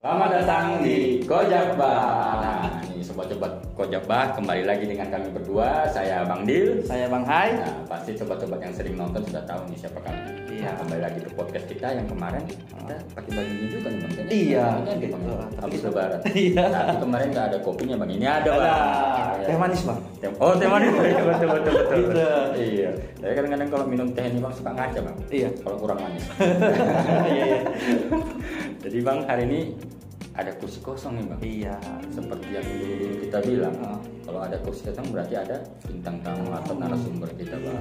Selamat datang di Kojabah. Nah, ini sobat-sobat Kojabah, kembali lagi dengan kami berdua. Saya Bang Dil, saya Bang Hai. Nah, pasti sobat-sobat yang sering nonton sudah tahu nih siapa kami. Iya. Nah, kembali lagi ke podcast kita yang kemarin kita pakai baju hijau kan Bang? Iya. Gitu, Gitu. Habis lebaran. Iya. Tapi kemarin nggak ada kopinya Bang. Ini ada Bang. Teh manis Bang. Oh, teh manis. Iya, betul. Gitu. Iya. Saya kadang-kadang kalau minum teh ini Bang suka ngaca Bang. Iya. Kalau kurang manis. Iya. Jadi Bang, hari ini ada kursi kosong nih Bang. Iya. Seperti yang dulu kita bilang, kalau ada kursi kosong berarti ada bintang tamu atau narasumber kita Bang.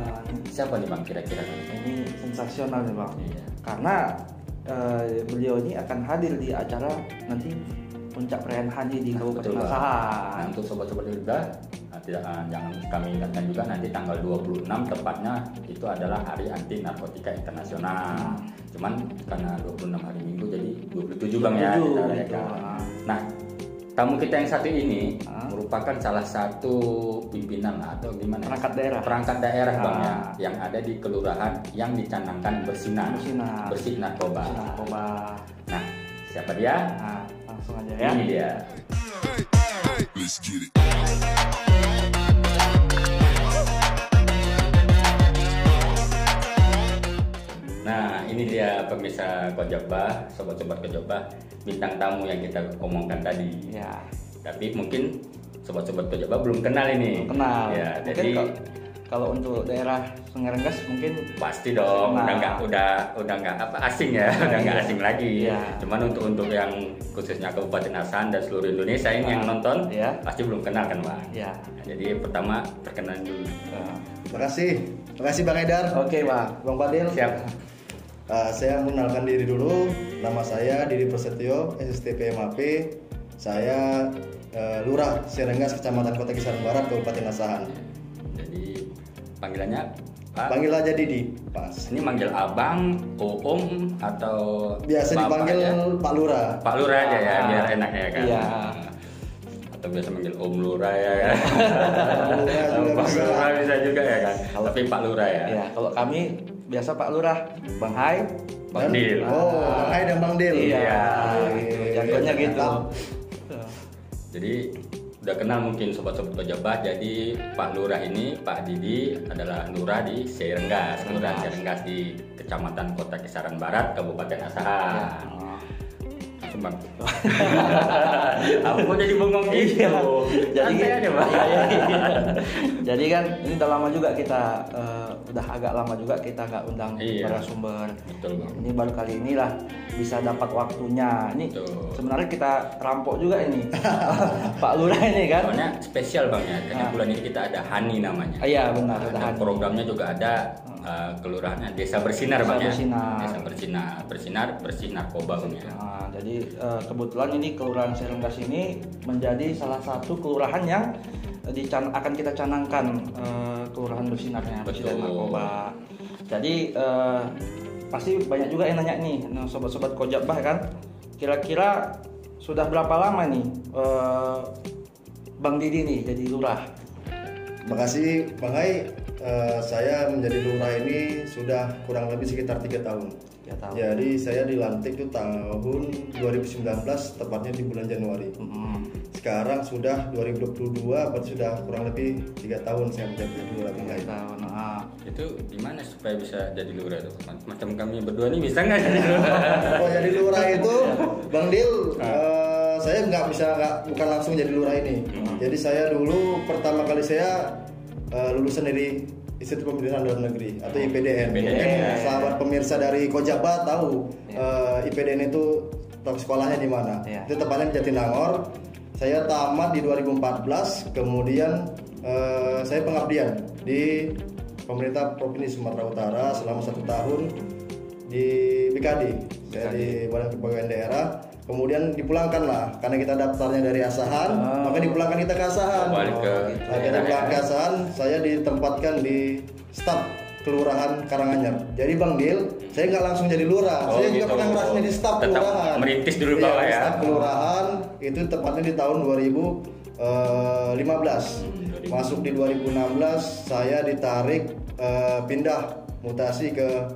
Siapa nih Bang kira-kira? Ini sensasional nih Bang. Iya. Karena beliau ini akan hadir di acara nanti puncak perayaan haji di Kabupaten Betul, Bang. Nah, Asahan. untuk sobat-sobat juga jangan kami ingatkan juga nanti tanggal 26 tepatnya itu adalah Hari Anti Narkotika Internasional. Cuman karena 26 hari Minggu jadi 27 Bang ya kita rayakan. Nah, tamu kita yang satu ini merupakan salah satu pimpinan atau gimana? Perangkat daerah Bang ya, yang ada di kelurahan yang dicanangkan bersinar. Bersih narkoba. Nah, siapa dia? Nah, langsung aja ya. Ini dia. Let's get it. Nah, ini dia pemirsa Kojabah, sobat-sobat Kojabah, bintang tamu yang kita omongkan tadi. Ya. Tapi mungkin sobat-sobat Kojabah belum kenal ini. Belum kenal. Ya, Mungkin jadi kalau untuk daerah Sungai Renggas mungkin pasti dong, Nah. udah nggak asing ya, udah nggak iya. asing lagi. Iya. Cuman untuk yang khususnya Kabupaten Asahan dan seluruh Indonesia ini yang nonton, Iya. pasti belum kenal kan Bang. ya. Jadi pertama perkenalan dulu. Terima kasih Bang Edar. Oke, Bang. Bang Fadil. Siap. Saya mengenalkan diri dulu. Nama saya Didi Prasetyo, SSTP MAP. Saya Lurah Serenggas, Kecamatan Kota Kisaran Barat, Kabupaten Asahan. Jadi panggilannya Pak. Panggil aja Didi, pas. Ini manggil abang, om atau Biasa bapak dipanggil ya? Pak Lurah. Pak Lurah aja ya, biar enak ya kan. Iya. Atau biasa manggil Om Lurah ya kan. Lurah juga Pak bisa. Lurah bisa juga ya kan. Tapi Pak Lurah ya. Ya, kalau kami biasa Pak Lurah, Bang Hai. Bang Dil. Oh, Bang Hai dan Bang Dil. Iya. Gitu. Jargonnya gitu. Jadi udah kenal mungkin sobat-sobat Kojabah. Jadi Pak Lurah ini, Pak Didi adalah Lurah di Serenggas, Kelurahan Serenggas di Kecamatan Kota Kisaran Barat, Kabupaten Asahan. Langsung Bang. Aku jadi bengong gitu. Jadi Santai aja Bang. iya. Jadi kan ini udah lama juga kita udah agak lama juga kita nggak undang Iya. narasumber. Betul Bang. Ini baru kali inilah bisa dapat waktunya. Ini Betul. sebenarnya kita rampok juga ini Pak Lurah ini kan. Soalnya spesial Bang ya, karena bulan ini kita ada Hani namanya. Iya benar, ada Dan Hani. programnya juga ada kelurahannya Desa Bersinar Bang ya. Bersinar. Desa Bersinar, bersih narkoba Bang ya. Nah, jadi kebetulan ini Kelurahan Serenggas ini menjadi salah satu kelurahan yang akan kita canangkan kelurahan bersinarnya, bersih dari Betul. narkoba. Jadi pasti banyak juga yang nanya nih, sobat-sobat Kojabah kan, kira-kira sudah berapa lama nih Bang Didi nih jadi lurah? Makasih Bang Hai. Saya menjadi lurah ini sudah kurang lebih sekitar 3 tahun. 3 tahun. Jadi saya dilantik itu tahun 2019, tepatnya di bulan Januari. Sekarang sudah 2022, berarti sudah kurang lebih 3 tahun saya menjadi lurah Bang Hai. 3 tahun. Itu gimana supaya bisa jadi lurah itu? Macam kami berdua nih bisa nggak jadi lurah? Oh, jadi lurah itu Bang Dil, saya bukan langsung jadi lurah ini. Jadi saya dulu pertama kali saya lulusan dari Institut Pemerintahan Dalam Negeri atau IPDN. Mungkin sahabat pemirsa dari Kojabah tahu IPDN itu sekolahnya di mana. Itu tepatnya di Jatinangor. Saya tamat di 2014, kemudian saya pengabdian di pemerintah Provinsi Sumatera Utara selama 1 tahun di BKD. Saya di Badan Kepegawaian Daerah. Kemudian dipulangkan lah, karena kita daftarnya dari Asahan, maka dipulangkan kita ke Asahan. Balik ke Kita pulang ke Asahan, saya ditempatkan di staf Kelurahan Karanganyar. Jadi Bang Dil, saya nggak langsung jadi lurah, saya juga gitu. pernah ngerasain jadi staf Tetap kelurahan. merintis dulu bawah ya. Staf kelurahan itu tepatnya di tahun 2015. Masuk di 2016, saya ditarik pindah mutasi ke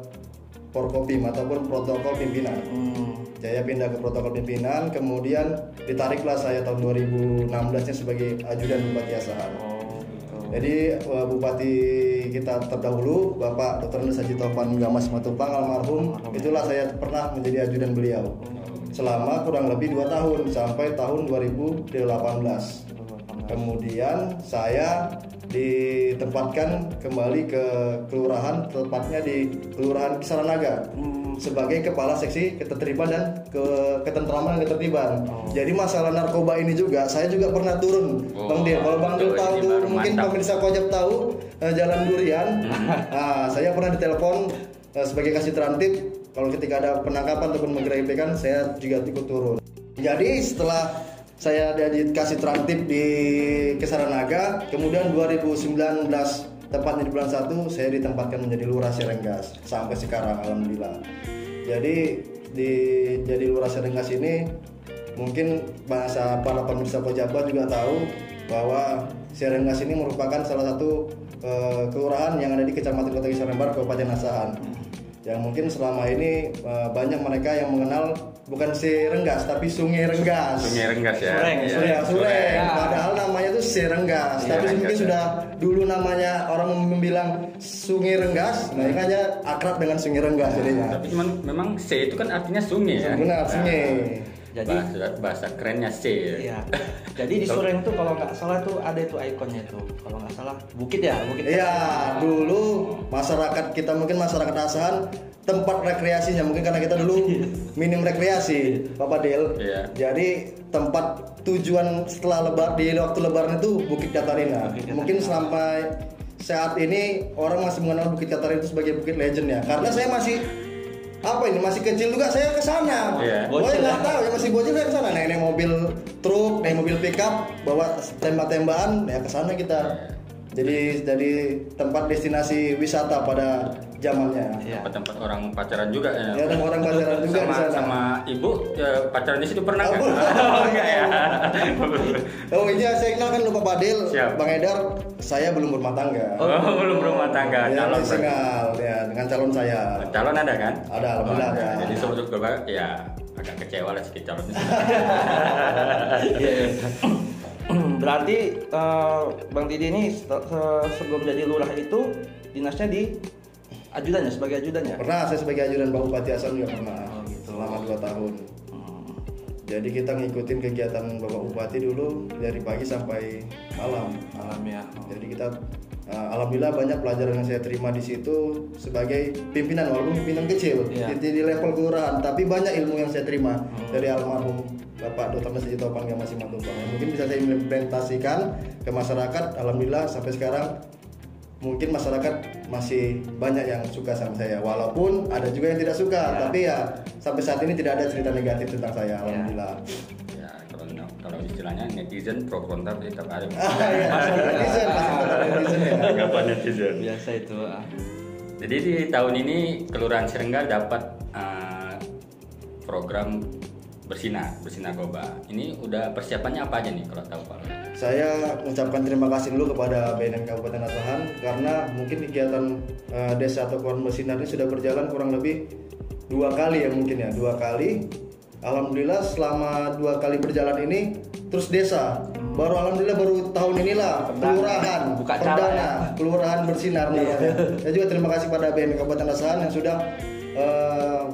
Porkopim ataupun protokol pimpinan. Saya pindah ke protokol pimpinan, kemudian ditariklah saya tahun 2016-nya sebagai ajudan Bupati Asahan. Oh, gitu. Jadi Bupati kita terdahulu Bapak Dr. Andes Haji Taufan Gamas Matupang almarhum, itulah saya pernah menjadi ajudan beliau selama kurang lebih 2 tahun sampai tahun 2018. Kemudian saya ditempatkan kembali ke kelurahan, tepatnya di Kelurahan Kisaranaga sebagai kepala seksi ketertiban dan ketentraman dan ketertiban. Jadi masalah narkoba ini juga saya juga pernah turun, Bang Dil. Kalau Bang Dil tahu tuh, mungkin pemirsa Kojab tahu Jalan Durian. Nah, saya pernah ditelepon sebagai kasih transit. Kalau ketika ada penangkapan ataupun menggerebekan, saya juga ikut turun. Jadi setelah saya dikasih transit di Kisaranaga, kemudian 2019 tepatnya di bulan 1 saya ditempatkan menjadi Lurah Serenggas sampai sekarang alhamdulillah. Jadi jadi Lurah Serenggas ini mungkin bahasa para pemirsa Kojaba juga tahu bahwa Serenggas ini merupakan salah satu kelurahan yang ada di Kecamatan Kota Kisarembar, Kabupaten Asahan. Yang mungkin selama ini banyak mereka yang mengenal bukan Serenggas tapi Sungai Renggas. Sungai Renggas ya. Sureng. Padahal namanya tuh Serenggas. Tapi mungkin sudah dulu namanya orang membilang Sungai Renggas, makanya akrab dengan Sungai Renggas jadinya. Tapi cuman memang C itu kan artinya sungai ya. Benar, sungai. Jadi bahasa kerennya C ya. Iya. Jadi di Sureng tuh kalau nggak salah tuh ada itu ikonnya tuh. Kalau nggak salah bukit ya, bukit. Iya, dulu masyarakat kita mungkin masyarakat Asahan tempat rekreasinya mungkin karena kita dulu minim rekreasi, Bapak Del. Iya. Jadi tempat tujuan setelah di waktu lebaran itu Bukit Katarina. Mungkin sampai saat ini orang masih mengenal Bukit Katarina itu sebagai bukit legend ya. Karena saya masih kecil juga saya ke sana. Iya. Saya nggak tahu ya masih bocil saya ke sana. Naik mobil truk, naik mobil pickup, bawa tembak-tembakan ya ke sana kita. Jadi tempat destinasi wisata pada zamannya. Iya. Tempat orang pacaran juga ya. Ya, tempat orang pacaran juga di sana. Sama ibu pacaran di situ pernah nggak? Enggak ya. Oh iya, saya kenalkan dulu Pak Badil, Siap. Bang Edar. Saya belum berumah tangga. Oh, belum berumah tangga. Ya, Calon single ya dengan calon saya. Calon ada kan? Ada, alhamdulillah Oh, ada. ada. Jadi sobat gue ya agak kecewa lah sedikit calonnya. Berarti Bang Didi ini sebelum jadi lurah itu dinasnya di ajudan ya, sebagai ajudan ya? Pernah saya sebagai ajudan Pak Bupati Asahan juga pernah. Oh, gitu. Selama 2 tahun. Jadi kita ngikutin kegiatan Bapak Bupati dulu dari pagi sampai malam. Malam ya. Jadi kita alhamdulillah banyak pelajaran yang saya terima di situ sebagai pimpinan, walaupun pimpinan kecil di level kelurahan, tapi banyak ilmu yang saya terima dari almarhum Bapak Dr. Andes Haji Taufan Gamas Matupang. Mungkin bisa saya implementasikan ke masyarakat. Alhamdulillah sampai sekarang mungkin masyarakat masih banyak yang suka sama saya, walaupun ada juga yang tidak suka, tapi ya sampai saat ini tidak ada cerita negatif tentang saya. Alhamdulillah. Ya kalau istilahnya netizen pro kontra tetap ada. Netizen ya. Anggapan netizen. Biasa itu. Jadi di tahun ini Kelurahan Serengga dapat program bersinar narkoba. Ini udah persiapannya apa aja nih kalau tahu Pak? Saya mengucapkan terima kasih dulu kepada BNN Kabupaten Asahan karena mungkin kegiatan desa atau Kelurahan bersinar ini sudah berjalan kurang lebih 2 kali ya mungkin ya, 2 kali. Alhamdulillah selama 2 kali berjalan ini terus desa. Alhamdulillah baru tahun inilah kelurahan buka perdana kelurahan bersinar namanya. Saya juga terima kasih pada BNN Kabupaten Asahan yang sudah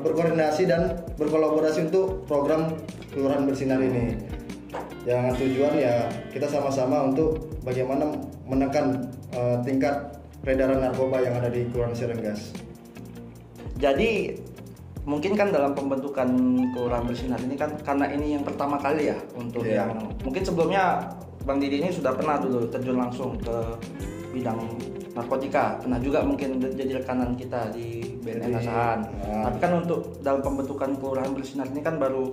berkoordinasi dan berkolaborasi untuk program kelurahan bersinar ini. Yang tujuan ya kita sama-sama untuk bagaimana menekan tingkat peredaran narkoba yang ada di Kelurahan Serenggas. Jadi mungkin kan dalam pembentukan kelurahan bersinar ini kan karena ini yang pertama kali ya untuk yang mungkin sebelumnya Bang Didi ini sudah pernah dulu terjun langsung ke bidang narkotika, pernah juga mungkin jadi rekanan kita di BNN Asahan. Tapi kan untuk dalam pembentukan kelurahan bersinar ini kan baru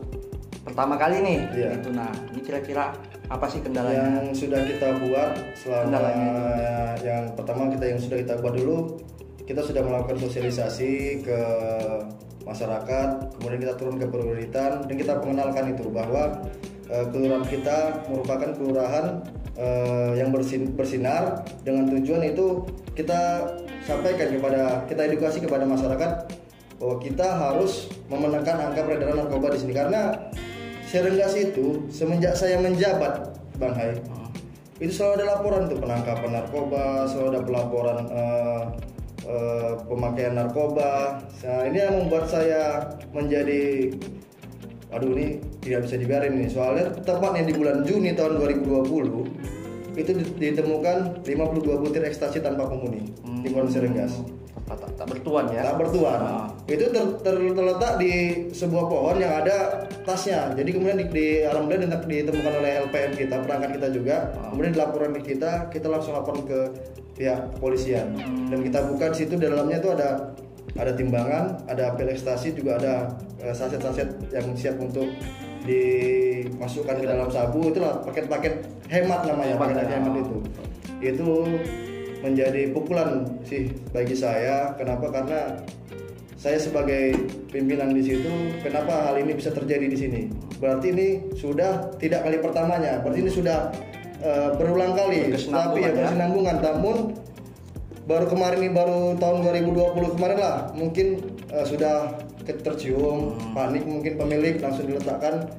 pertama kali nih gitu. Nah, ini kira-kira apa sih kendalanya? Yang sudah kita buat selama yang pertama yang sudah kita buat dulu, kita sudah melakukan sosialisasi ke masyarakat, kemudian kita turun ke peruritan dan kita mengenalkan itu bahwa kelurahan kita merupakan kelurahan yang bersinar dengan tujuan itu kita sampaikan kita edukasi kepada masyarakat bahwa kita harus memenangkan angka peredaran narkoba di sini karena Serenggas itu semenjak saya menjabat, Bang Hai, itu selalu ada laporan tuh penangkapan narkoba, selalu ada pelaporan pemakaian narkoba. Nah, ini yang membuat saya menjadi, aduh ini tidak bisa dibiarin nih. Soalnya tepatnya di bulan Juni tahun 2020 itu ditemukan 52 butir ekstasi tanpa penghuni di Kulon Serenggas. Tak bertuan ya? Tak bertuan. Itu terletak di sebuah pohon yang ada tasnya. Jadi kemudian alhamdulillah ditemukan oleh LPM kita, perangkat kita juga. Kemudian dilaporkan ke kita langsung laporan ke pihak kepolisian. Dan kita buka di situ, di dalamnya itu ada timbangan, ada pil ekstasi, juga ada saset-saset yang siap untuk dimasukkan ke dalam sabu. Itulah paket-paket hemat namanya, paket hemat itu. Itu menjadi pukulan sih bagi saya. Kenapa? Karena saya sebagai pimpinan di situ, kenapa hal ini bisa terjadi di sini? Berarti ini sudah tidak kali pertamanya. Berarti ini sudah berulang kali. Tapi ya berkesinambungan. Namun baru kemarin ini, baru tahun 2020 kemarin lah, mungkin sudah tercium panik mungkin pemilik, langsung diletakkan.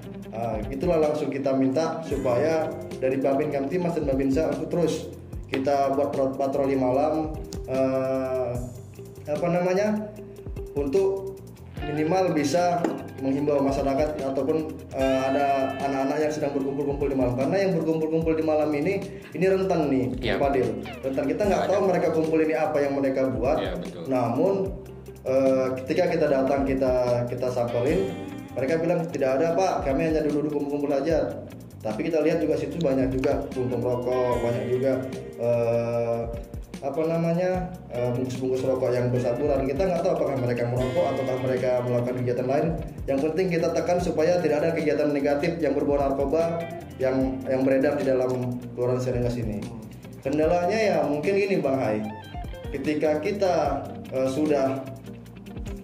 Itulah langsung kita minta supaya dari Babin Kamtimas dan Babinsa untuk terus kita buat patroli malam, untuk minimal bisa menghimbau masyarakat ataupun ada anak-anak yang sedang berkumpul-kumpul di malam, karena yang berkumpul-kumpul di malam ini rentan nih, Pak Dil. Rentan, kita nggak tahu mereka kumpul ini apa yang mereka buat. Ya, betul. Namun ketika kita datang, kita samperin, mereka bilang tidak ada Pak, kami hanya duduk kumpul-kumpul aja. Tapi kita lihat juga situ banyak juga puntung rokok, banyak juga bungkus-bungkus rokok yang bersaburan. Kita nggak tahu apakah mereka merokok ataukah mereka melakukan kegiatan lain. Yang penting kita tekan supaya tidak ada kegiatan negatif yang berbau narkoba yang beredar di dalam Kelurahan Serenggas ini. Kendalanya ya mungkin gini Bang Hai, ketika kita sudah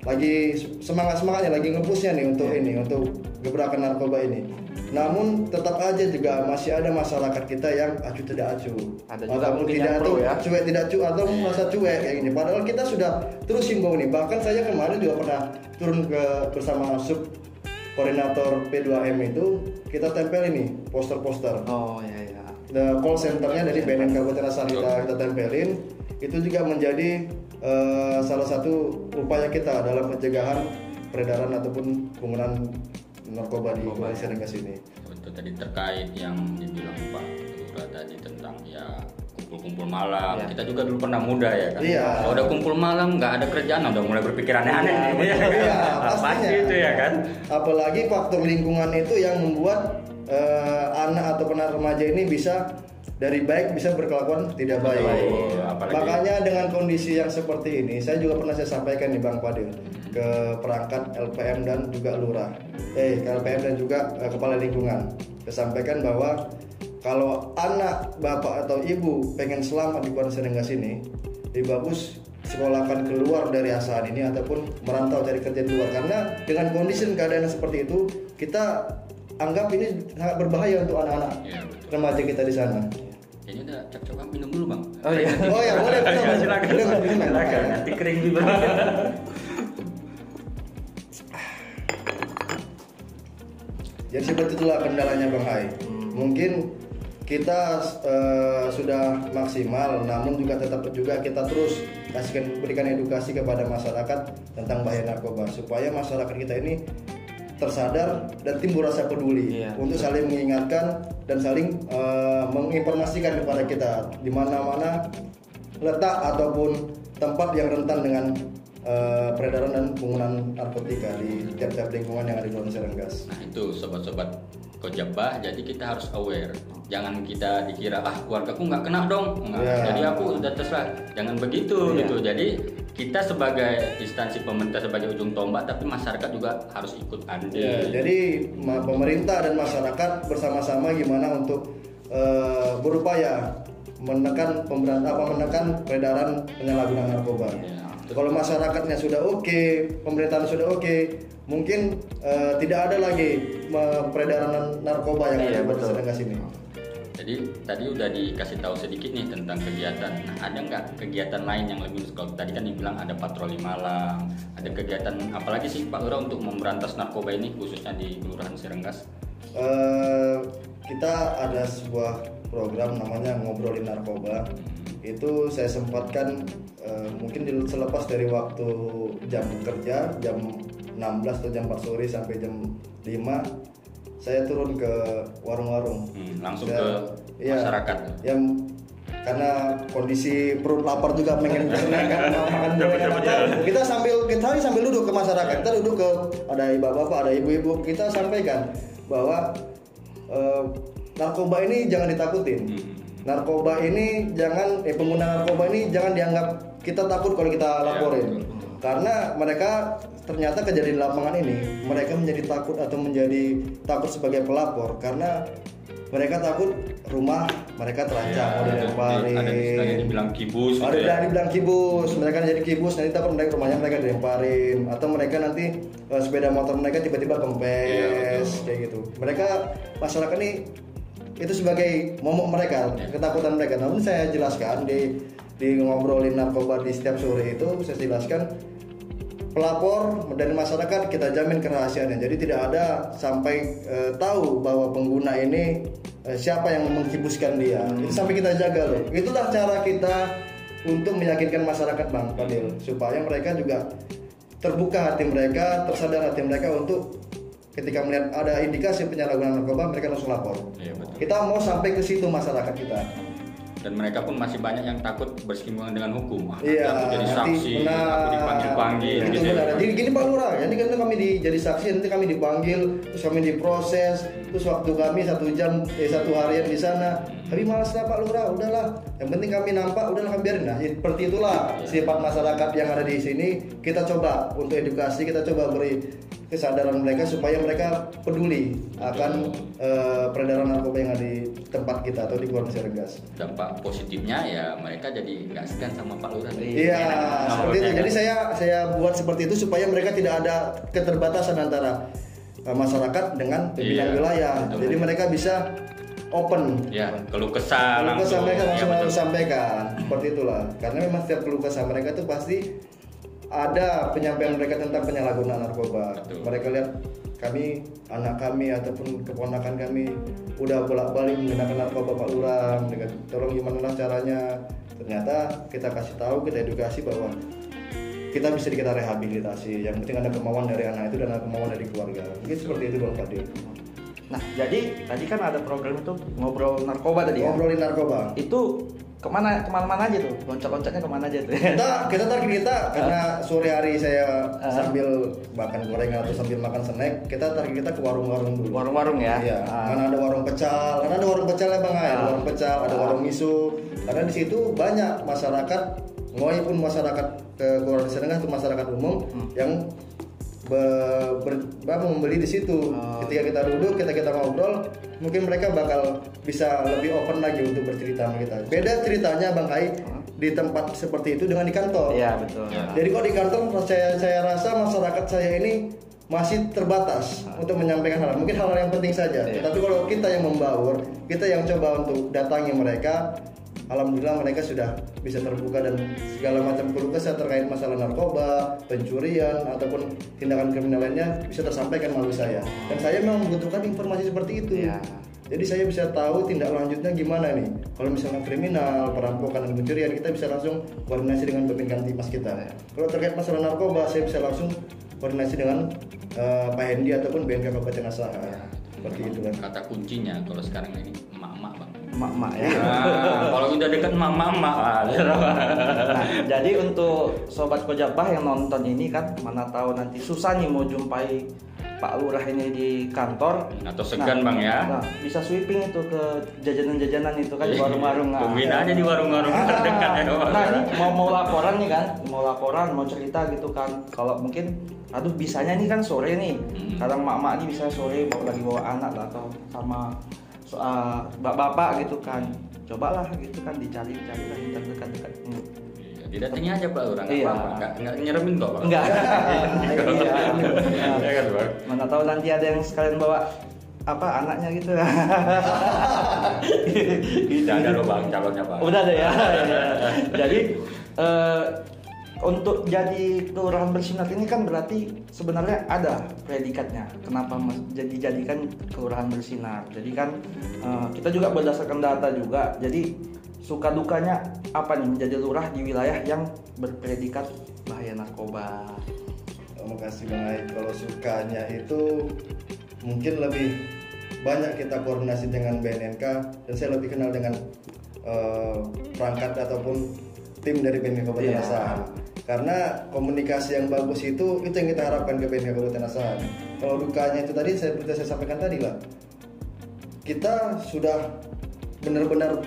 lagi semangat-semangatnya, lagi ngepushnya nih untuk gebrakan narkoba ini, namun tetap aja juga masih ada masyarakat kita yang acuh tidak acuh, ataupun tidak tuh cuek tidak cuek, atau merasa cuek kayak gini. Padahal kita sudah terus himbau nih. Bahkan saya kemarin juga pernah turun bersama sub koordinator P2M itu, kita tempel ini poster-poster. Oh iya. The call centernya dari BNN Kabupaten Asal kita tempelin. Itu juga menjadi salah satu upaya kita dalam pencegahan peredaran ataupun penggunaan narkoba di Kulon Serenggas ini. Itu tadi terkait yang dibilang Pak Lurah tadi tentang ya kumpul-kumpul malam. Ya. Kita juga dulu pernah muda ya kan. Iya. Kalau udah kumpul malam nggak ada kerjaan, udah mulai berpikir aneh-aneh. Iya, pasti itu ya kan. Apalagi faktor lingkungan itu yang membuat anak atau remaja ini bisa dari baik bisa berkelakuan tidak baik. Makanya dengan kondisi yang seperti ini, saya juga pernah saya sampaikan nih Bang Padil ke perangkat LPM dan juga Lurah, ke LPM dan juga kepala lingkungan. Saya sampaikan bahwa kalau anak bapak atau ibu pengen selamat di Kulon Serenggas ini, lebih bagus sekolahkan keluar dari asahan ini ataupun merantau cari kerja di luar, karena dengan kondisi dan keadaan seperti itu kita anggap ini sangat berbahaya untuk anak-anak remaja kita di sana. Kayaknya udah cocok minum dulu Bang. Oh iya. Boleh. Silakan. Nanti kering juga. Jadi seperti itulah kendalanya Bang Hai. Mungkin kita sudah maksimal, namun juga tetap juga kita terus berikan edukasi kepada masyarakat tentang bahaya narkoba supaya masyarakat kita ini tersadar dan timbul rasa peduli untuk saling mengingatkan dan saling menginformasikan kepada kita di mana-mana letak ataupun tempat yang rentan dengan peredaran dan penggunaan narkotika di tiap-tiap lingkungan yang ada di Kulon Serenggas. Nah itu sobat-sobat Kojabah, jadi kita harus aware. Jangan kita dikira keluargaku nggak kena dong, jadi aku udah terserah. Jangan begitu gitu. Jadi kita sebagai instansi pemerintah sebagai ujung tombak, tapi masyarakat juga harus ikut andil. Jadi pemerintah dan masyarakat bersama-sama gimana untuk berupaya menekan peredaran penyalahgunaan narkoba. Kalau masyarakatnya sudah oke, pemerintahan sudah oke, mungkin tidak ada lagi peredaran narkoba yang ada di Serenggas ini. Jadi tadi udah dikasih tahu sedikit nih tentang kegiatan. Nah, ada nggak kegiatan lain yang lebih kalau tadi kan dibilang ada patroli malam, ada kegiatan apalagi sih Pak Lurah untuk memberantas narkoba ini khususnya di Kelurahan Serenggas? Kita ada sebuah program namanya Ngobrolin Narkoba. Itu saya sempatkan mungkin selepas dari waktu jam kerja jam 16 atau jam 4 sore sampai jam 5 saya turun ke warung-warung langsung ke masyarakat. Yang karena kondisi perut lapar juga pengen makan gorengan. Kita sambil duduk ke masyarakat, kita duduk ke ada bapak-bapak, ada ibu-ibu, kita sampaikan bahwa narkoba ini jangan ditakutin. Narkoba ini pengguna narkoba ini jangan dianggap kita takut kalau kita laporin. Karena mereka ternyata kejadian di lapangan ini mereka menjadi takut atau menjadi takut sebagai pelapor karena mereka takut rumah mereka terancam mau dilemparin. Ada istilahnya dibilang kibus. Ada yang dibilang kibus, mereka jadi kibus nanti takut rumahnya mereka dilemparin atau mereka nanti sepeda motor mereka tiba-tiba kempes kayak gitu. Mereka masyarakat ini itu sebagai momok mereka, ketakutan mereka. Namun saya jelaskan di ngobrolin narkoba di setiap sore itu saya jelaskan pelapor dari masyarakat kita jamin kerahasiaannya. Jadi tidak ada sampai tahu bahwa pengguna ini siapa yang menghibuskan dia. Itu sampai kita jaga loh. Itulah cara kita untuk meyakinkan masyarakat Bang Fadil supaya mereka juga terbuka hati mereka, tersadar hati mereka untuk ketika melihat ada indikasi penyalahgunaan narkoba mereka langsung lapor. Iya, betul. Kita mau sampai ke situ masyarakat kita. Dan mereka pun masih banyak yang takut bersinggungan dengan hukum. Iya, Aku jadi saksi, aku dipanggil-panggil. Itu gitu. benar. Jadi gini Pak Lurah, jadi kan kami jadi saksi, nanti kami dipanggil, terus kami diproses, terus waktu kami 1 harian di sana, kami malas lah Pak Lurah, udahlah. Yang penting kami nampak, udahlah kami biarin. Nah, seperti itulah sifat masyarakat yang ada di sini. Kita coba untuk edukasi, kita coba beri kesadaran mereka supaya mereka peduli akan peredaran narkoba yang ada di tempat kita atau di Kelurahan Serenggas. Dampak positifnya ya mereka jadi nggak segan sama Pak Lurah. Iya, seperti itu. Jadi saya buat seperti itu supaya mereka tidak ada keterbatasan antara masyarakat dengan pimpinan wilayah. Betul. Jadi mereka bisa open. Ya, keluh kesah langsung. Mereka langsung Ya, harus sampaikan. Seperti itulah. Karena memang setiap keluh kesah mereka itu pasti ada penyampaian mereka tentang penyalahgunaan narkoba. Betul. Mereka lihat kami, anak kami ataupun keponakan kami udah bolak-balik menggunakan narkoba Pak Lurah, tolong gimana caranya. Ternyata kita kasih tahu, kita edukasi bahwa kita bisa kita rehabilitasi. Yang penting ada kemauan dari anak itu dan ada kemauan dari keluarga. Mungkin seperti itu Bang Fadil. Nah, jadi tadi kan ada program itu ngobrol narkoba tadi ya. Ngobrolin narkoba. Itu kemana-mana aja tuh, loncat-loncatnya kemana aja tuh? Kita target karena sore hari saya sambil makan gorengan atau sambil makan snack, kita target kita ke warung-warung dulu. Warung-warung ya? Iya. Mana ada warung pecal, karena ada warung pecal ya Bang, ada warung pecal, ada warung miso. Karena di situ banyak masyarakat, maupun masyarakat ke Kelurahan Serenggas atau masyarakat umum yang membeli di situ. Ketika kita duduk, kita ngobrol, mungkin mereka bakal bisa lebih open lagi untuk bercerita sama kita. Beda ceritanya Bang Hai di tempat seperti itu dengan di kantor. Iya, betul. Jadi kok di kantor saya rasa masyarakat saya ini masih terbatas untuk menyampaikan hal, mungkin hal-hal yang penting saja. Tapi kalau kita yang membaur, kita yang coba untuk datangi mereka, alhamdulillah mereka sudah bisa terbuka dan segala macam keluh kesah terkait masalah narkoba, pencurian ataupun tindakan kriminal lainnya bisa tersampaikan melalui saya. Dan saya memang membutuhkan informasi seperti itu. Ya. Jadi saya bisa tahu tindak lanjutnya gimana nih. Kalau misalnya kriminal, perampokan dan pencurian, kita bisa langsung koordinasi dengan pimpinan Timas kita. Kalau terkait masalah narkoba, saya bisa langsung koordinasi dengan Pak Hendi ataupun BNK Kabupaten Asahan. Seperti itu kan. Kata kuncinya kalau sekarang ini emak-emak Bang. Emak-emak ya. Nah, kalau udah dekat emak-emak Nah, jadi untuk sobat Kojabah yang nonton ini kan mana tahu nanti susah nih mau jumpai Pak Lurah ini di kantor atau segan Bang ya. Nah, bisa sweeping itu ke jajanan-jajanan itu kan di warung-warung. Tungguin aja di warung-warung terdekat ya. Nah, ini mau laporan nih kan, mau cerita gitu kan. Kalau mungkin aduh bisanya nih kan sore nih. Kadang mak-mak nih bisa sore lagi bawa anak lah atau sama bapak gitu kan. Cobalah gitu kan dicari lah yang terdekat-dekat. Didatangi aja Pak Lurah, Iya. Enggak nyeremin kok Bang. Enggak. Ya kan Bang. Mana tahu nanti ada yang sekalian bawa anaknya gitu. Tidak ada loh bang calonnya bang. Udah ada ya. Jadi untuk jadi kelurahan bersinar ini kan berarti sebenarnya ada predikatnya. Kenapa dijadikan kelurahan bersinar? Jadi kan kita juga berdasarkan data juga. Jadi suka dukanya apa nih menjadi lurah di wilayah yang berpredikat bahaya narkoba? Terima kasih Bang Aik. Kalau sukanya itu mungkin lebih banyak kita koordinasi dengan BNNK dan saya lebih kenal dengan perangkat ataupun tim dari BNNK Kabupaten Asahan. Karena komunikasi yang bagus itu yang kita harapkan ke BNNK Kabupaten Asahan. Kalau dukanya itu tadi seperti saya sampaikan tadi lah, kita sudah benar-benar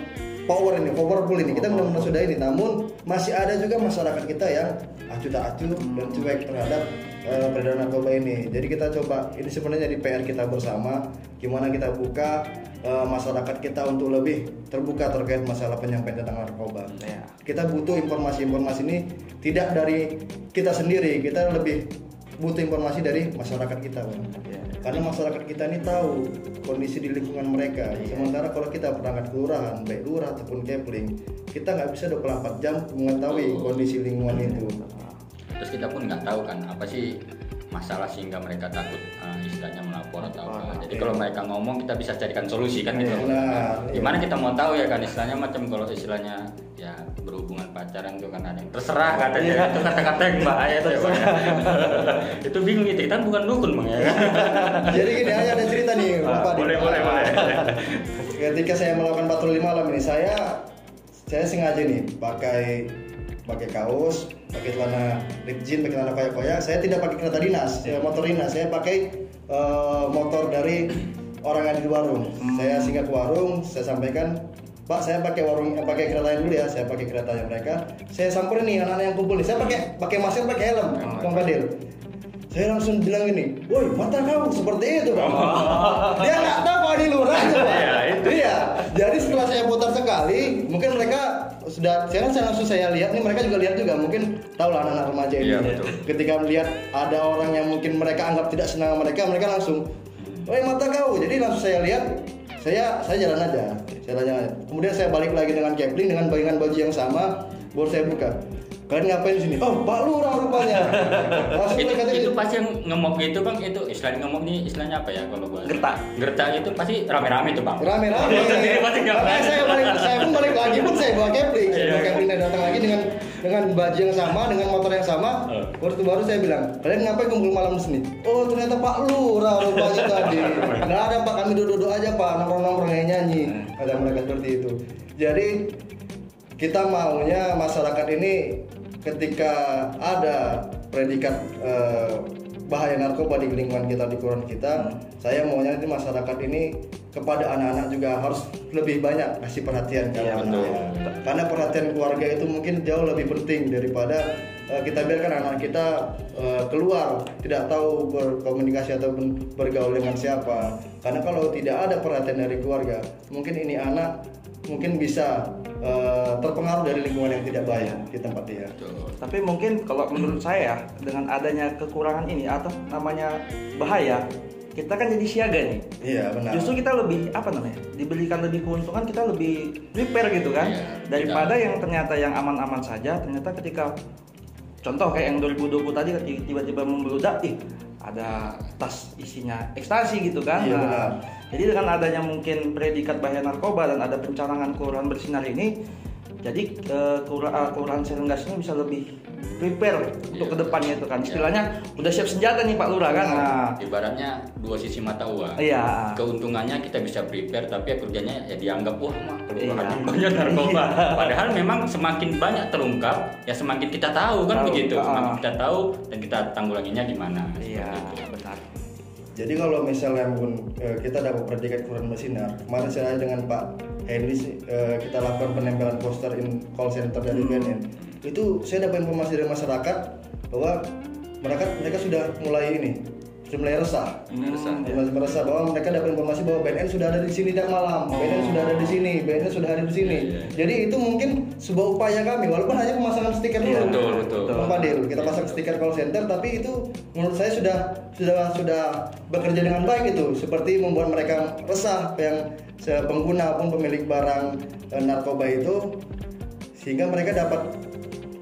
powerful ini, kita benar-benar sudah ini. Namun masih ada juga masyarakat kita yang acuh tak acuh dan cuek terhadap peredaran narkoba ini. Jadi kita coba, ini sebenarnya di PR kita bersama, gimana kita buka masyarakat kita untuk lebih terbuka terkait masalah penyampaian tentang narkoba. Kita butuh informasi-informasi ini tidak dari kita sendiri, kita lebih butuh informasi dari masyarakat kita, Bang. Karena masyarakat kita ini tahu kondisi di lingkungan mereka. Sementara kalau kita perangkat kelurahan, baik lurah ataupun kepling, kita nggak bisa 24 jam mengetahui kondisi lingkungan itu. Terus kita pun nggak tahu kan apa sih masalah sehingga mereka takut istilahnya melapor atau apa. Jadi kalau mereka ngomong kita bisa carikan solusi kan gitu. Gimana kita mau tahu ya kan istilahnya macam kalau istilahnya ya berhubungan pacaran itu kan ada yang terserah katanya itu kata-kata yang bahaya tuh ya Bang. Itu bingung itu kita bukan dukun Bang ya. Jadi gini aja ada cerita nih Bapak. Boleh. Ketika saya melakukan patroli malam ini saya sengaja nih pakai kaos, pakai celana jeans, pakai celana koyak-koyak. Saya tidak pakai kereta dinas, motor dinas. Saya pakai motor dari orang yang di warung. Saya singgah ke warung, saya sampaikan, Pak, saya pakai keretanya dulu ya. Saya pakai keretanya mereka. Saya samperin nih anak-anak yang kumpul nih. Saya pakai masker, pakai helm, Bang Fadil. Saya langsung bilang gini, woi mata kau seperti itu Bang. Dia nggak tahu kalau ini lurah aja Bang. Iya. Jadi setelah saya putar sekali, mungkin mereka sudah, langsung saya lihat nih, mereka juga lihat juga, mungkin tahu lah anak-anak remaja ini. Ketika melihat ada orang yang mungkin mereka anggap tidak senang mereka langsung, woi mata kau. Jadi langsung saya lihat, saya jalan aja. Kemudian saya balik lagi dengan kepling dengan baju yang sama, baru saya buka. Kalian ngapain di sini? Oh, Pak Lurah rupanya. itu pasti yang ngemok itu Bang, itu istilahnya ngemok nih istilahnya apa ya kalau buat gertak itu pasti rame-rame tuh Bang. Rame-rame. Saya pun balik lagi pun saya bawa kepling. Saya bawa kepling dan datang lagi dengan baju yang sama, dengan motor yang sama. Baru saya bilang, kalian ngapain kumpul malam di sini? Oh, ternyata Pak Lurah rupanya tadi. Nggak ada Pak, kami duduk-duduk aja Pak, nongkrong-nongkrong nyanyi. Kata mereka seperti itu. Jadi kita maunya masyarakat ini ketika ada predikat bahaya narkoba di lingkungan kita, di kelurahan kita, saya maunya ini masyarakat ini kepada anak-anak juga harus lebih banyak kasih perhatian karena perhatian keluarga itu mungkin jauh lebih penting daripada kita biarkan anak kita keluar tidak tahu berkomunikasi ataupun bergaul dengan siapa. Karena kalau tidak ada perhatian dari keluarga, mungkin ini anak mungkin bisa terpengaruh dari lingkungan yang tidak baik di tempat dia. Tapi mungkin kalau menurut saya dengan adanya kekurangan ini atau namanya bahaya, kita kan jadi siaga nih. Iya benar. Justru kita lebih diberikan lebih keuntungan, kita lebih prepare gitu kan, daripada yang ternyata yang aman-aman saja. Ternyata ketika contoh kayak yang 2020 tadi tiba-tiba membludak, ada tas isinya ekstasi gitu kan. Iya benar. Jadi dengan adanya mungkin predikat bahaya narkoba dan ada pencanangan kelurahan bersinar ini, jadi kelurahan Serenggas ini bisa lebih prepare untuk kedepannya itu kan. Istilahnya udah siap senjata nih Pak Lurah kan. Ibaratnya dua sisi mata uang. Iya. Keuntungannya kita bisa prepare, tapi kerjanya ya dianggap wah kelurahan banyak narkoba. Padahal memang semakin banyak terungkap, ya semakin kita tahu kan begitu. Semakin kita tahu dan kita tanggulanginya gimana. Iya benar. Jadi kalau misalnya kita dapat predikat kelurahan bersinar, kemarin saya dengan Pak Henry kita lakukan penempelan poster call center dari BNN. Itu saya dapat informasi dari masyarakat bahwa mereka sudah mulai sudah mulai resah. Resah. Merasa bahwa mereka dapat informasi bahwa BNN sudah ada di sini dan malam, BNN sudah ada di sini, BNN sudah ada di sini. Jadi itu mungkin sebuah upaya kami, walaupun hanya pemasangan stiker dulu. Betul. Bang Fadil, kita pasang stiker call center, tapi itu menurut saya sudah bekerja dengan baik itu, seperti membuat mereka resah yang pengguna pun pemilik barang narkoba itu, sehingga mereka dapat,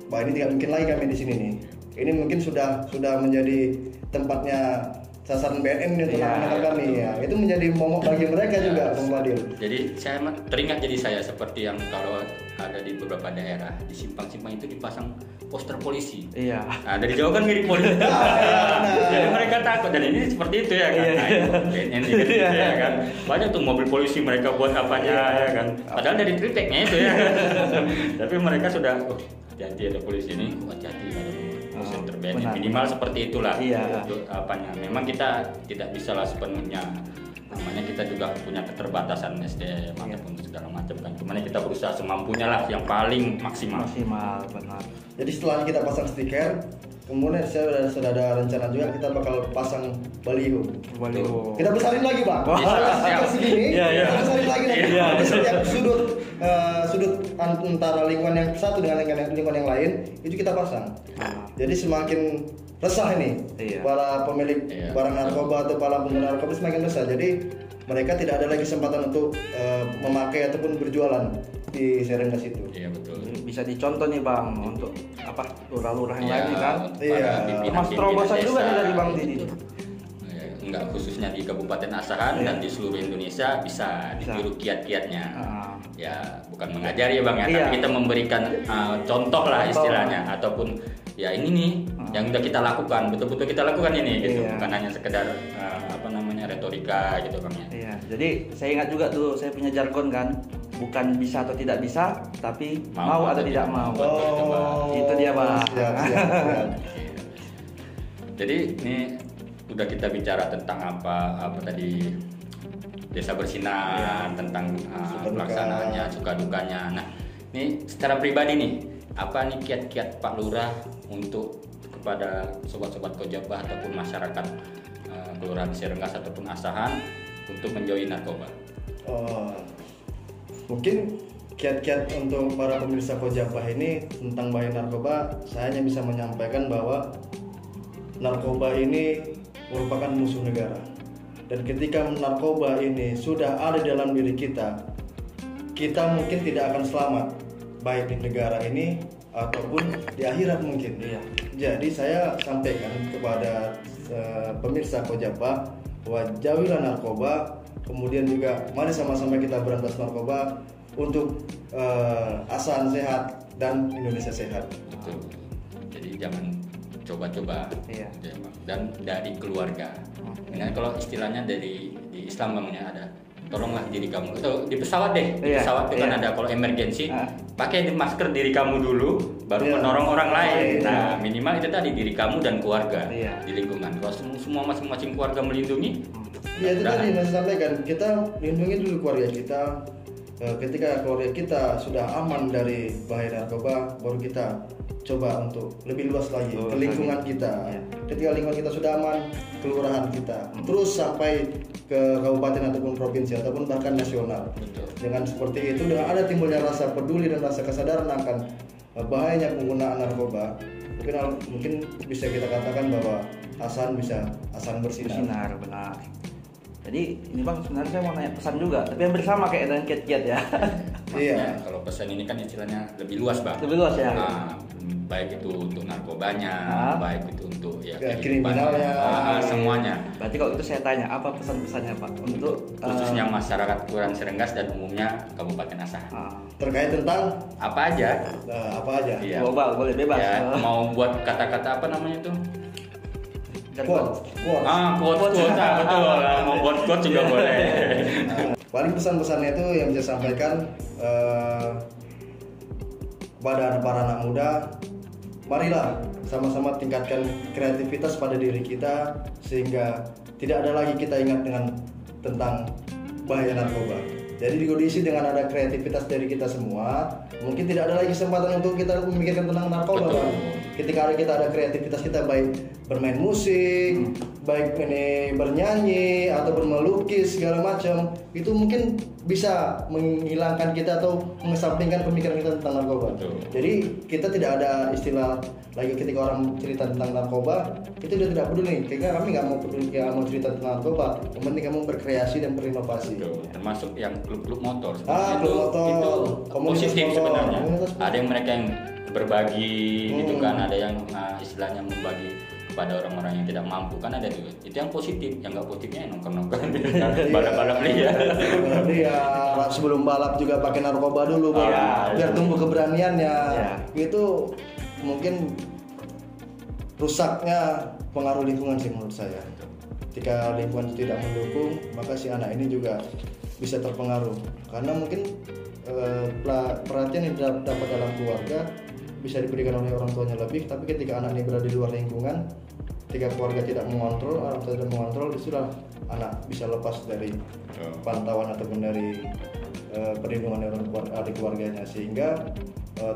wah ini tidak mungkin lagi kami di sini nih. Ini mungkin sudah menjadi tempatnya sasaran BNN untuk anak-anak kami ya. Itu menjadi momok bagi mereka juga, Bang Fadil. Jadi saya teringat jadi saya seperti yang kalau ada di beberapa daerah di simpang-simpang itu dipasang poster polisi. Iya. Nah, dari jauh kan mirip polisi. Jadi mereka takut, dan ini seperti itu ya kan. Nah, itu BNN gitu ya kan. Banyak tuh mobil polisi mereka buat apanya ya kan. Padahal dari tripeknya itu ya kan. Tapi mereka sudah hati-hati ada polisi ini, hati-hati ada center BNN. Minimal seperti itulah. Untuk apanya. Memang kita tidak bisa lah sepenuhnya. Namanya kita juga punya keterbatasan SDM ataupun segala macam kan. Cuman kita berusaha semampunya lah yang paling maksimal. Benar. Jadi setelah kita pasang stiker, kemudian saya sudah ada rencana juga kita bakal pasang baliho. Kita besarin lagi, Bang. Stiker segini, kita besarin lagi nanti. Di setiap sudut antara lingkungan yang satu dengan lingkungan yang lain itu kita pasang. Jadi semakin resah ini para pemilik barang narkoba atau para pengguna narkoba semakin resah. Jadi mereka tidak ada lagi kesempatan untuk memakai ataupun berjualan di Serenggas itu. Iya betul. Bisa dicontoh nih Bang untuk lurah-lurah yang lain kan. Mas Pimpinan-pimpinan terobosan juga desa. nih dari Bang Didi. Enggak khususnya di Kabupaten Asahan dan di seluruh Indonesia bisa ditiru kiat-kiatnya. Ya bukan mengajari ya Bang ya, tapi kita memberikan contoh lah istilahnya, ataupun ya ini nih yang udah kita lakukan, betul-betul kita lakukan ini gitu, bukan hanya sekedar retorika gitu Bang ya. Iya, jadi saya ingat juga dulu saya punya jargon kan, bukan bisa atau tidak bisa, tapi mau atau tidak mau. Itu dia Bang. Siap. Jadi ini udah kita bicara tentang apa tadi desa bersinar, tentang pelaksanaannya, suka dukanya. Nah, ini secara pribadi nih, apa nih kiat-kiat Pak Lurah untuk kepada sobat-sobat Kojaba ataupun masyarakat Kelurahan Serenggas ataupun Asahan untuk menjauhi narkoba? Mungkin kiat-kiat untuk para pemirsa Kojaba ini tentang bahaya narkoba, saya hanya bisa menyampaikan bahwa narkoba ini merupakan musuh negara. Dan ketika narkoba ini sudah ada dalam diri kita mungkin tidak akan selamat, baik di negara ini ataupun di akhirat mungkin. Jadi saya sampaikan kepada pemirsa Kojaba bahwa jauhilah narkoba, kemudian juga mari sama-sama kita berantas narkoba untuk Asahan sehat dan Indonesia sehat. Betul. Jadi jangan coba-coba gitu ya, Bang. Dan dari keluarga. Dengan kalau istilahnya di Islam Bangnya ada, tolonglah diri kamu. Atau di pesawat deh, di pesawat itu kan ada kalau emergency, pakai masker diri kamu dulu, baru menolong orang lain. Nah minimal itu tadi diri kamu dan keluarga di lingkungan. Kalau semua masing-masing keluarga melindungi, ya itu tadi saya sampaikan, kita lindungi dulu keluarga kita. Ketika keluarga kita sudah aman dari bahaya narkoba, baru kita coba untuk lebih luas lagi ke lingkungan kita. Ketika lingkungan kita sudah aman, kelurahan kita, terus sampai ke kabupaten ataupun provinsi ataupun bahkan nasional. Dengan seperti itu, dengan ada timbulnya rasa peduli dan rasa kesadaran akan bahayanya penggunaan narkoba, mungkin bisa kita katakan bahwa Asahan bersinar. Benar. Jadi ini Bang, sebenarnya saya mau nanya pesan juga, tapi hampir sama kayak dengan kiat-kiat ya. Iya. Kalau pesan ini kan istilahnya lebih luas Bang. Lebih luas ya. Baik itu untuk narkobanya, baik itu untuk kriminalnya, semuanya. Berarti kalau itu saya tanya, apa pesan-pesannya Pak untuk khususnya masyarakat Kelurahan Serenggas dan umumnya Kabupaten Asahan? Terkait tentang apa aja? Iya. Global, boleh bebas. Ya, mau buat kata-kata apa namanya itu? Quote. Betul. Mau buat quote juga boleh. Paling pesan-pesannya itu yang bisa sampaikan kepada para anak muda, marilah sama-sama tingkatkan kreativitas pada diri kita sehingga tidak ada lagi kita ingat tentang bahaya narkoba. Jadi diisi dengan ada kreativitas dari kita semua, mungkin tidak ada lagi kesempatan untuk kita memikirkan tentang narkoba. Ketika kita ada kreativitas kita, baik bermain musik, baik ini bernyanyi ataupun melukis segala macam, itu mungkin bisa menghilangkan kita atau mengesampingkan pemikiran kita tentang narkoba. Betul. Jadi kita tidak ada istilah lagi ketika orang cerita tentang narkoba itu dia tidak peduli. Karena kami nggak mau peduli, nggak mau cerita tentang narkoba. Yang penting kamu berkreasi dan berinovasi. Betul. Termasuk yang klub-klub motor. Klub motor, itu komunitas positif motor, sebenarnya. komunitas motor. Ada yang mereka yang berbagi gitu kan, ada yang istilahnya membagi kepada orang-orang yang tidak mampu kan, ada juga. Itu yang positif, yang nggak positifnya nongkrong-nongkrong balap-balap liar. Dia sebelum balap juga pakai narkoba dulu Bang. Biar tumbuh keberaniannya. Itu mungkin rusaknya pengaruh lingkungan sih menurut saya. Ketika lingkungan itu tidak mendukung, maka si anak ini juga bisa terpengaruh. Karena mungkin perhatian yang dapat dalam keluarga bisa diberikan oleh orang tuanya lebih, tapi ketika anak ini berada di luar lingkungan, ketika keluarga tidak mengontrol, orang tua tidak mengontrol, itulah anak bisa lepas dari pantauan ataupun dari perlindungan dari keluarganya. Sehingga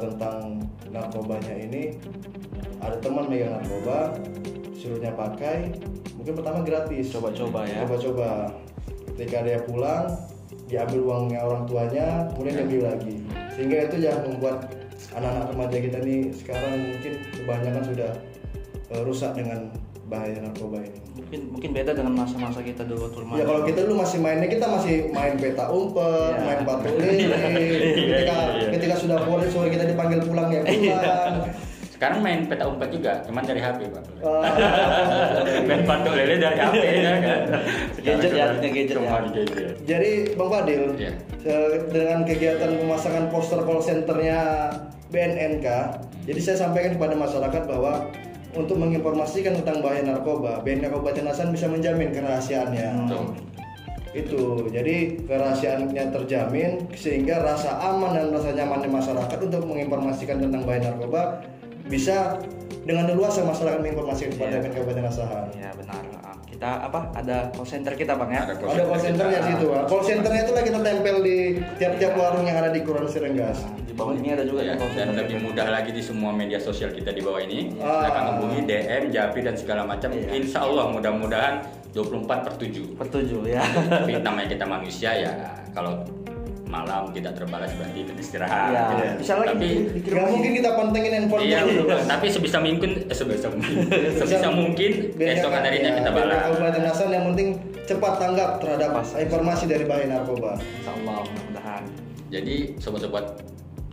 tentang narkobanya ini, ada teman megang narkoba, suruhnya pakai, mungkin pertama gratis, Coba-coba ya. coba-coba. Ketika dia pulang, diambil uangnya orang tuanya, kemudian diambil lagi. Sehingga itu yang membuat anak-anak remaja kita nih sekarang mungkin kebanyakan sudah rusak dengan bahaya narkoba ini. Mungkin beda dengan masa-masa kita dulu tuh. Ya kalau kita dulu masih mainnya, kita masih main peta umpet, main batu lele. Ketika sudah sore kita dipanggil pulang ya pulang. Sekarang main peta umpet juga, cuman dari HP Pak. Main patok lele dari HP ya kan. Gadget ya, gadget Cuma ya. di gadget. Jadi Bang Fadil, Iya. dengan kegiatan pemasangan poster call centernya BNNK, jadi saya sampaikan kepada masyarakat bahwa untuk menginformasikan tentang bahaya narkoba, BNNK Kabupaten Nasan bisa menjamin kerahasiaannya. Itu, jadi kerahasiaannya terjamin sehingga rasa aman dan rasa nyaman di masyarakat untuk menginformasikan tentang bahaya narkoba bisa dengan leluasa masyarakat menginformasikan kepada BNNK Kabupaten Nasan. Ya benar. Kita ada call center kita Bang ya. Ada Ada call centernya di situ. Call centernya itulah kita tempel di tiap-tiap warung yang ada di Kelurahan Sirenggas. Di bawah ini ada juga Ya, call dan center. lebih mudah lagi di semua media sosial kita di bawah ini. Silakan hubungi DM, Japri dan segala macam. Insya Allah mudah-mudahan 24/7. Pertuju ya. Tapi namanya kita manusia ya, kalau malam tidak terbalas berarti kita istirahat. Ya, gitu. bisa lagi Tapi dikirim Gak mungkin kita pantengin handphone iya, dulu. tapi sebisa mungkin keesokan harinya kita balas. Kabupaten Nasan yang penting cepat tanggap terhadap informasi dari bahaya narkoba. Insyaallah mudah-mudahan. Jadi sobat-sobat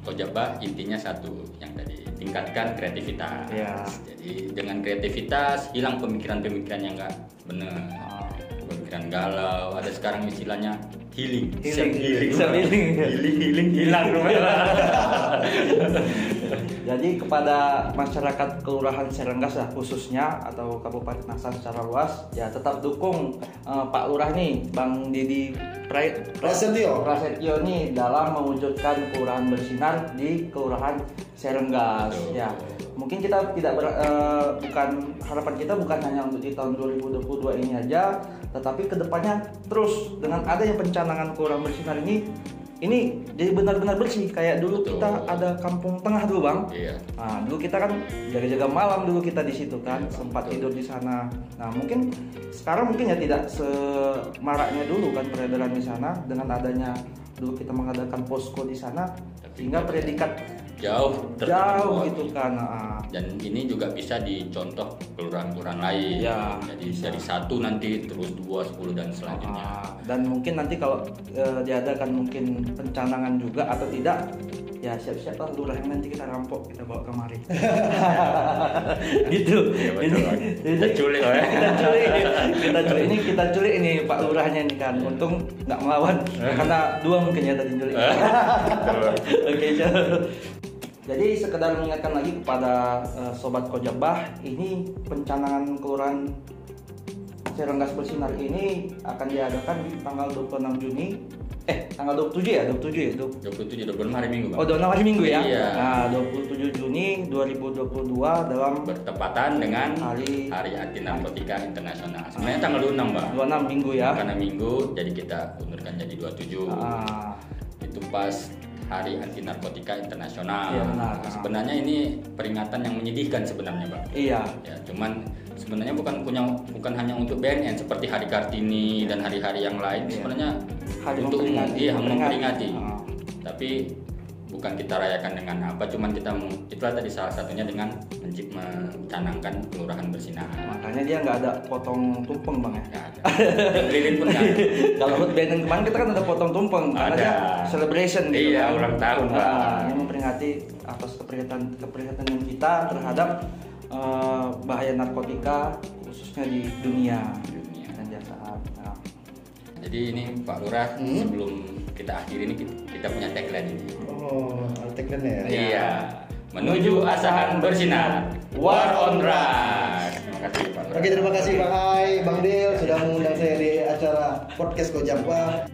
Kojaba intinya satu yang tadi, tingkatkan kreativitas. Ya. Jadi dengan kreativitas hilang pemikiran-pemikiran yang nggak benar. Pemikiran galau, ada sekarang istilahnya healing. Self healing hilang. Jadi kepada masyarakat Kelurahan Sirenggas lah khususnya atau Kabupaten Nasan secara luas ya tetap dukung Pak Lurah nih Bang Didi Prasetyo nih dalam mewujudkan kelurahan bersinar di Kelurahan Sirenggas. Ya mungkin kita tidak bukan harapan kita bukan hanya untuk di tahun 2022 ini aja, tetapi kedepannya terus dengan adanya pencanangan kelurahan bersinar ini jadi benar-benar bersih kayak dulu. Betul. Kita ada kampung tengah dulu Bang. Iya. Nah, dulu kita kan jaga-jaga malam dulu kita di situ kan, sempat tidur di sana. Nah, mungkin sekarang mungkin ya tidak semaraknya dulu kan peredaran di sana dengan adanya dulu kita mengadakan posko di sana sehingga predikat Jauh gitu kan. Nah, dan ini juga bisa dicontoh kelurahan-kelurahan lain. Ya, Jadi dari 1 nanti terus 2, 10 dan selanjutnya. dan mungkin nanti kalau diadakan mungkin pencanangan juga atau tidak ya siap-siap lah lurah yang nanti kita rampok kita bawa kemari. Gitu. Iya, betul. Kita culik ya. Kita culik ini Pak Lurahnya nih kan. Untung nggak melawan karena 2 mungkin ya tadi culik. Oke, jadi sekedar mengingatkan lagi kepada Sobat Kojabah, ini pencanangan kelurahan Sirenggas Bersinar ini akan diadakan di tanggal 26 Juni. Tanggal 27 ya? 27 hari Minggu, Bang. Oh, 26 hari Minggu ya? Iya. Nah, 27 Juni 2022 dalam Bertepatan dengan Hari Anti Narkotika Internasional. Sebenarnya tanggal 26, Bang. 26 Minggu ya? Karena Minggu, jadi kita undurkan jadi 27. Itu pas Hari Anti Narkotika Internasional. Iya, benar. Sebenarnya ini peringatan yang menyedihkan sebenarnya, Bang. Iya. Ya, cuman sebenarnya bukan hanya untuk BNN seperti Hari Kartini dan hari-hari yang lain. Sebenarnya Hari untuk umum, memperingati. Ah. Tapi bukan kita rayakan dengan apa, cuman itulah tadi salah satunya dengan mencanangkan kelurahan bersinar. Makanya dia nggak ada potong tumpeng bang ya. Nggak ada. Lilin pun nggak ada. Kalau HUT BNN kemarin kita kan ada potong tumpeng, karena Ada. dia celebration gitu Iya, kan. ulang tahun, Bang. Yang memperingati atas keprihatinan kita terhadap bahaya narkotika khususnya di dunia. Dan jasa. Nah, Jadi ini Pak Lurah, sebelum kita akhiri ini kita punya tagline ini. Oh, tagline ya. Iya. Menuju Asahan Bersinar, War on Drugs. Terima kasih Pak Lurah. Oke, terima kasih Bang Hai, Bang Del sudah mengundang saya di acara podcast Gojak Wah.